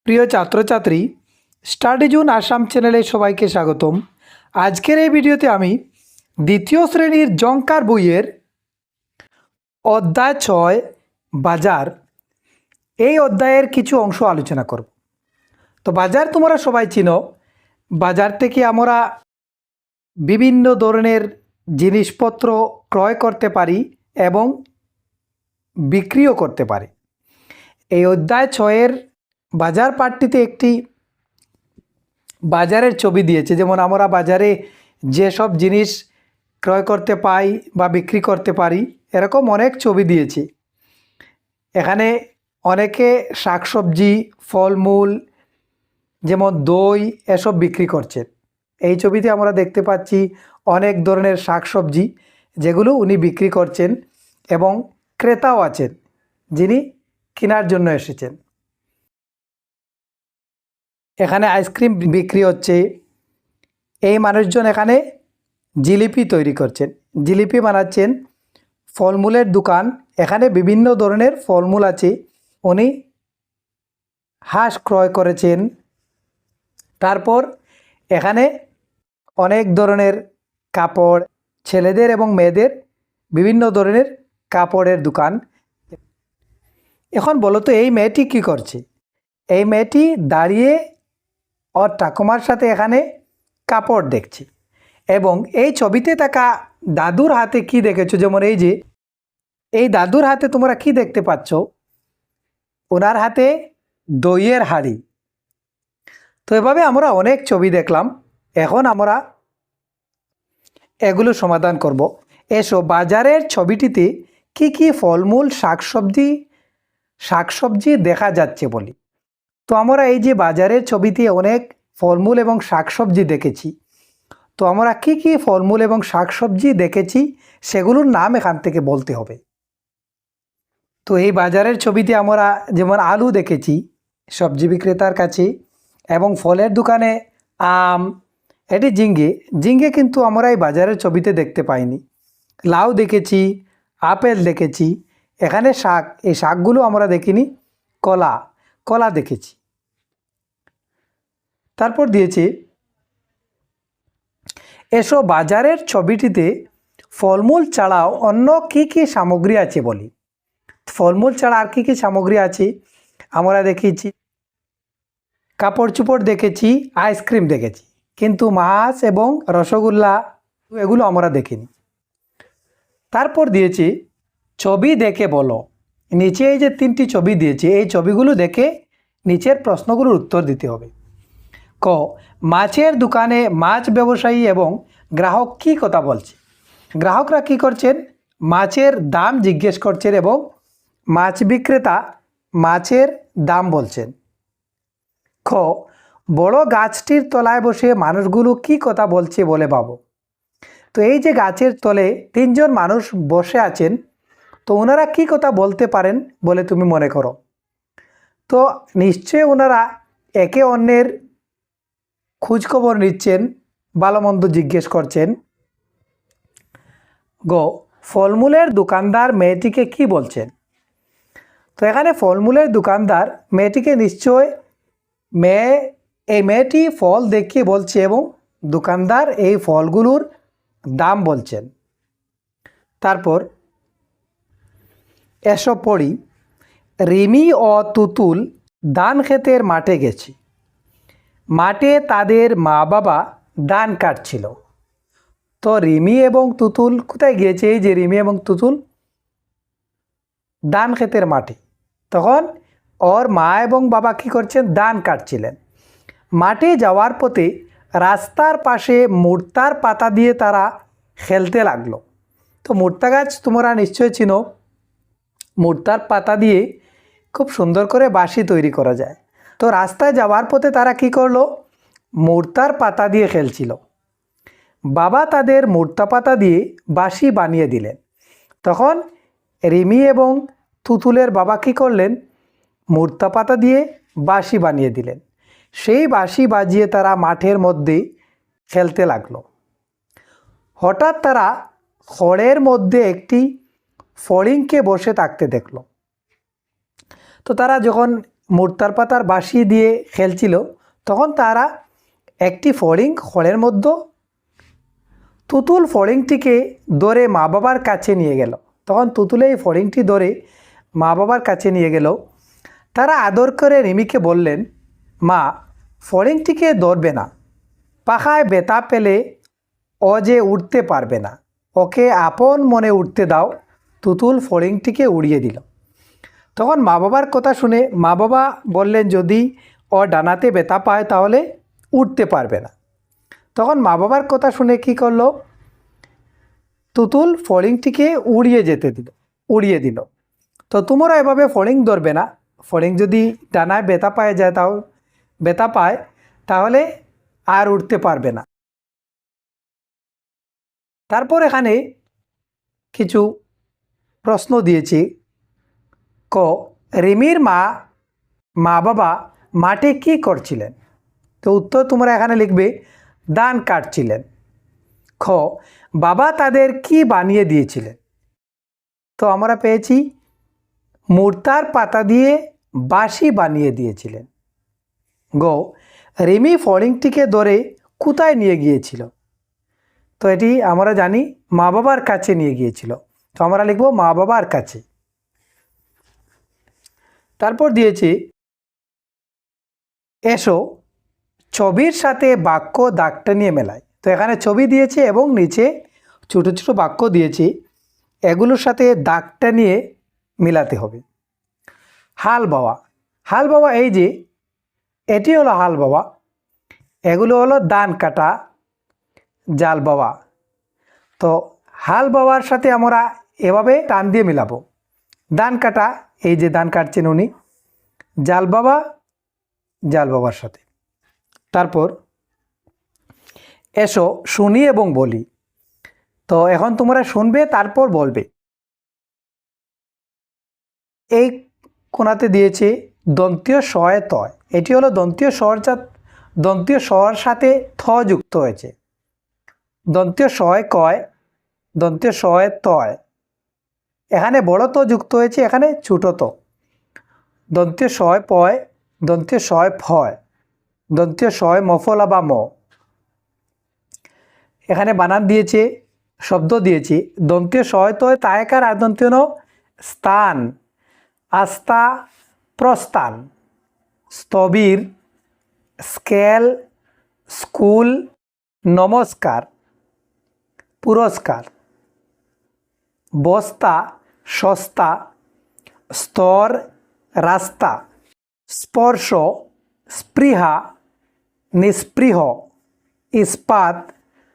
প্রিয় ছাত্রছাত্রী, study zone Assam চ্যানেলে সবাইকে স্বাগতম। আজকের এই ভিডিওতে আমি দ্বিতীয় শ্রেণীর জংকার বইয়ের অধ্যায় 6 বাজার এই অধ্যায়ের কিছু অংশ আলোচনা করব। তো বাজার তোমরা সবাই চিনো। বাজার থেকে আমরা বিভিন্ন ধরনের জিনিসপত্র ক্রয় করতে পারি এবং বিক্রিও করতে পারি। এই অধ্যায় 6-এর বাজার পাঠটিতে একটি বাজারের ছবি দিয়েছে, যেমন আমরা বাজারে যেসব জিনিস ক্রয় করতে পাই বা বিক্রি করতে পারি এরকম অনেক ছবি দিয়েছে। এখানে অনেকে শাকসবজি, ফলমূল যেমন দই এসব বিক্রি করছেন। এই ছবিতে আমরা দেখতে পাচ্ছি অনেক ধরনের শাকসবজি যেগুলো উনি বিক্রি করছেন এবং ক্রেতাও আছেন যিনি কেনার জন্য এসেছেন। এখানে আইসক্রিম বিক্রি হচ্ছে। এই মানুষজন এখানে জিলিপি তৈরি করছেন, জিলিপি বানাচ্ছেন। ফলমূলের দোকান, এখানে বিভিন্ন ধরনের ফলমূল আছে। উনি হাঁস ক্রয় করেছেন। তারপর এখানে অনেক ধরনের কাপড়, ছেলেদের এবং মেয়েদের বিভিন্ন ধরনের কাপড়ের দোকান। এখন বলো তো এই মেয়েটি কী করছে? এই মেয়েটি দাঁড়িয়ে ওর ঠাকুমার সাথে এখানে কাপড় দেখছে এবং এই ছবিতে থাকা দাদুর হাতে কি দেখেছো? যেমন এই যে এই দাদুর হাতে তোমরা কি দেখতে পাচ্ছ? ওনার হাতে দইয়ের হাঁড়ি। তো এভাবে আমরা অনেক ছবি দেখলাম। এখন আমরা এগুলো সমাধান করব। এসো বাজারের ছবিটিতে কি কি ফলমূল, শাকসবজি দেখা যাচ্ছে বলি। তো আমরা এই যে বাজারের ছবিতে অনেক ফলমূল এবং শাকসবজি দেখেছি। তো আমরা কি কি ফলমূল এবং শাকসবজি দেখেছি সেগুলোর নাম এখান থেকে বলতে হবে। তো এই বাজারের ছবিতে আমরা যেমন আলু দেখেছি সবজি বিক্রেতার কাছে, এবং ফলের দোকানে আম, এটি ঝিঙ্গে কিন্তু আমরা এই বাজারের ছবিতে দেখতে পাইনি। লাউ দেখেছি, আপেল দেখেছি। এখানে শাক, এই শাকগুলো আমরা দেখিনি। কলা দেখেছি। তারপর দিয়েছে এসব বাজারের ছবিটিতে ফলমূল ছাড়াও অন্য কি কি সামগ্রী আছে বলি। ফলমূল ছাড়া আর কি কি সামগ্রী আছে? আমরা দেখেছি কাপড় চোপড় দেখেছি, আইসক্রিম দেখেছি, কিন্তু মাছ এবং রসগোল্লা এগুলো আমরা দেখিনি। তারপর দিয়েছি ছবি দেখে বলো। নিচে এই যে 3টি ছবি দিয়েছে, এই ছবিগুলো দেখে নিচের প্রশ্নগুলোর উত্তর দিতে হবে। ক, মাছের দোকানে মাছ ব্যবসায়ী এবং গ্রাহক কি কথা বলছে? গ্রাহকরা কি করছেন? মাছের দাম জিজ্ঞেস করছেন এবং মাছ বিক্রেতা মাছের দাম বলছেন। খ, বড় গাছটির তলায় বসে মানুষগুলো কি কথা বলছে বলে ভাবো। তো এই যে গাছের তলে 3জন মানুষ বসে আছেন, তো ওনারা কি কথা বলতে পারেন বলে তুমি মনে করো? তো নিশ্চয়ই ওনারা একে অন্যের খোঁজখবর নিচ্ছেন, ভালো মন্দ জিজ্ঞেস করছেন। গ, ফলমূলের দোকানদার মেয়েটিকে কি বলছেন? তো এখানে ফলমূলের দোকানদার মেয়েটিকে নিশ্চয় এই মেয়েটি ফল দেখিয়ে বলছে এবং দোকানদার এই ফলগুলোর দাম বলছেন। তারপর এসব পড়ি, রিমি ও তুতুল ধান ক্ষেতের মাঠে গেছে। মাঠে তাদের মা বাবা ধান কাটছিল। তো রিমি এবং তুতুল কোথায় গিয়েছে? এই যে রিমি এবং তুতুল ধান ক্ষেতের মাঠে। তখন ওর মা এবং বাবা কী করছেন? ধান কাটছিলেন। মাঠে যাওয়ার পথে রাস্তার পাশে মুর্তার পাতা দিয়ে তারা খেলতে লাগলো। তো মুর্তা গাছ তোমরা নিশ্চয় চিনো। মুর্তার পাতা দিয়ে খুব সুন্দর করে বাঁশি তৈরি করা যায়। তো রাস্তায় যাওয়ার পথে তারা কি করলো? মুর্তার পাতা দিয়ে খেলছিল। বাবা তাদের মুর্তা পাতা দিয়ে বাঁশি বানিয়ে দিলেন। তখন রিমি এবং তুতুলের বাবা কী করলেন? মুর্তা পাতা দিয়ে বাঁশি বানিয়ে দিলেন। সেই বাঁশি বাজিয়ে তারা মাঠের মধ্যে খেলতে লাগলো। হঠাৎ তারা খড়ের মধ্যে একটি ফড়িংকে বসে থাকতে দেখলো। তো তারা যখন মুর্তার পাতার বাঁশি দিয়ে খেলছিল, তখন তারা একটি ফড়িং খড়ের মধ্যে তুতুল ফড়িংটিকে ধরে মা বাবার কাছে নিয়ে গেল। তখন তুতুল এই ফড়িংটি ধরে মা বাবার কাছে নিয়ে গেল। তারা আদর করে রিমিকে বললেন, মা, ফড়িংটিকে ধরবে না, পাখায় ব্যথা পেলে ও যে উঠতে পারবে না, ওকে আপন মনে উঠতে দাও। তুতুল ফড়িংটিকে উড়িয়ে দিল। তখন মা বাবার কথা শুনে মা বাবা বললেন, যদি ও ডানাতে ব্যথা পায় তাহলে উঠতে পারবে না। তখন মা বাবার কথা শুনে কি করলো, তুতুল ফড়িংটিকে উড়িয়ে দিল। তো তোমরা এভাবে ফড়িং ধরবে না, ফড়িং যদি ডানায় ব্যথা পায় তাহলে আর উঠতে পারবে না। তারপর এখানে কিছু প্রশ্ন দিয়েছি। রিমির মা বাবা মাঠে কি করছিলেন? তো উত্তর তোমরা এখানে লিখবে, ধান কাটছিলেন। বাবা তাদের কি বানিয়ে দিয়েছিলেন? তো আমরা পেয়েছি মুর্তার পাতা দিয়ে বাঁশি বানিয়ে দিয়েছিলেন। রিমি ফড়িংটিকে ধরে কোথায় নিয়ে গিয়েছিল? তো এটি আমরা জানি মা বাবার কাছে নিয়ে গিয়েছিল। তো আমরা লিখব মা বাবার কাছে। তারপর দিয়েছি, এসো ছবির সাথে বাক্য দাগটা নিয়ে মেলায়। তো এখানে ছবি দিয়েছে এবং নিচে ছোট ছোট বাক্য দিয়েছি, এগুলোর সাথে দাগটা নিয়ে মিলাতে হবে। হাল বাওয়া, এই যে এটি হলো হাল বাওয়া, এগুলো হলো ধান কাটা, জাল বাওয়া। তো হাল বাওয়ার সাথে আমরা এভাবে টান দিয়ে মিলাবো। ধান কাটা, এই যে ধান কাটছেন উনি, জাল বাবার সাথে। তারপর এসো শুনি এবং বলি। তো এখন তোমরা শুনবে, তারপর বলবে। এই কোণাতে দিয়েছে দন্তীয় শয়ে তয়, এটি হলো দন্তীয় স্বর সাথে থ যুক্ত হয়েছে। দন্তীয় শয় কয়, দন্তীয় শয়ে তয়, এখানে বড় তো যুক্ত হয়েছে, এখানে ছোট তো। দন্তীয় শয় পয়, দন্তীয় শয় ফয়, দন্তীয় শয় মফলা বা ম। এখানে বানান দিয়েছে, শব্দ দিয়েছি। দন্তীয় শয় তয় তায়কার আর দন্তীয় ন স্থান, আস্থা, প্রস্থান, স্থবির, স্কেল, স্কুল, নমস্কার, পুরস্কার, বস্তা, সস্তা, স্তর, রাস্তা, স্পর্শ, স্পৃহা, নিস্পৃহ, ইস্পাত,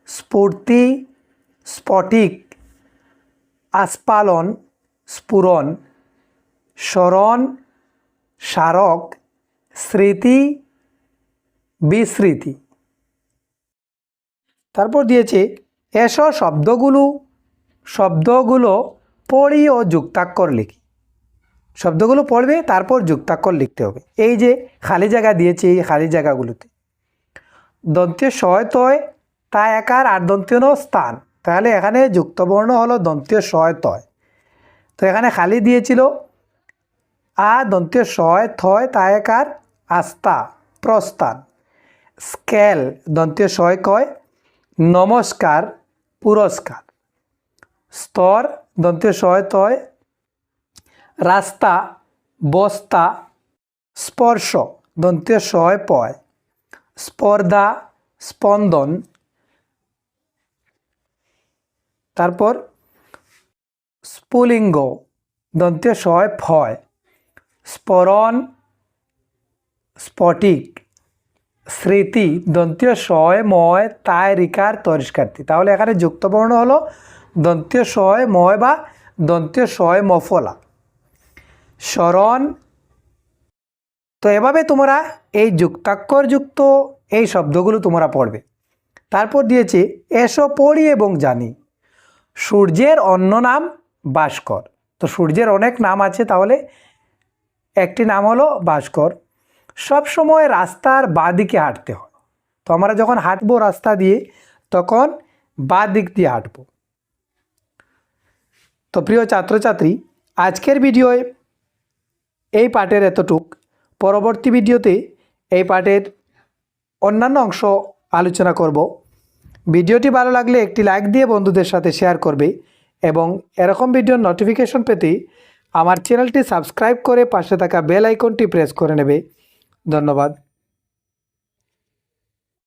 স্ফূর্তি, স্ফটিক, আস্ফালন, স্ফুরণ, স্মরণ, স্মারক, স্মৃতি, বিস্মৃতি। তারপর দিয়েছে, এসব শব্দগুলো পড়ি ও যুক্তাক্ষর লিখি। শব্দগুলো পড়বে, তারপর যুক্তাক্ষর লিখতে হবে। এই যে খালি জায়গা দিয়েছে, এই খালি জায়গাগুলোতে দন্তীয় শয় তয় তা একার আর দন্তীয় ন স্থান, তাহলে এখানে যুক্তবর্ণ হলো দন্তীয় শয় তয়। তো এখানে খালি দিয়েছিল আ দন্তীয় শয় থয় তা একার আস্থা, প্রস্থান, স্কেল দন্তীয় শয় কয়, নমস্কার, পুরস্কার, স্তর দন্তীয় শয় তয়, রাস্তা, বস্তা, স্পর্শ দন্তীয় শয় পয়, স্পর্ধা, স্পন্দন। তারপর স্ফুলিঙ্গ দন্তীয় শয় ফয়, স্ফরণ, স্ফটিক, স্মৃতি দন্তীয় শয় ময় তায় রিকার তরিষ্কারতি। তাহলে এখানে যুক্তবর্ণ হলো দন্তীয় শয় ময় বা দন্তীয় শয় মফলা। স্মরণ। তো এভাবে তোমরা এই যুক্তাক্ষর যুক্ত এই শব্দগুলো তোমরা পড়বে। তারপর দিয়েছে, এসো পড়ি এবং জানি। সূর্যের অন্য নাম ভাস্কর। তো সূর্যের অনেক নাম আছে, তাহলে একটি নাম হলো ভাস্কর। সব সময় রাস্তার বাঁ দিকে হাঁটতে হয়। তো আমরা যখন হাঁটবো রাস্তা দিয়ে, তখন বাঁ দিক দিয়ে হাঁটবো। তো প্রিয় ছাত্রছাত্রী, আজকের ভিডিওয় এই পাঠের এতটুক। পরবর্তী ভিডিওতে এই পাঠের অন্যান্য অংশ আলোচনা করব। ভিডিওটি ভালো লাগলে একটি লাইক দিয়ে বন্ধুদের সাথে শেয়ার করবে এবং এরকম ভিডিওর নোটিফিকেশন পেতে আমার চ্যানেলটি সাবস্ক্রাইব করে পাশে থাকা বেল আইকনটি প্রেস করে নেবে। ধন্যবাদ।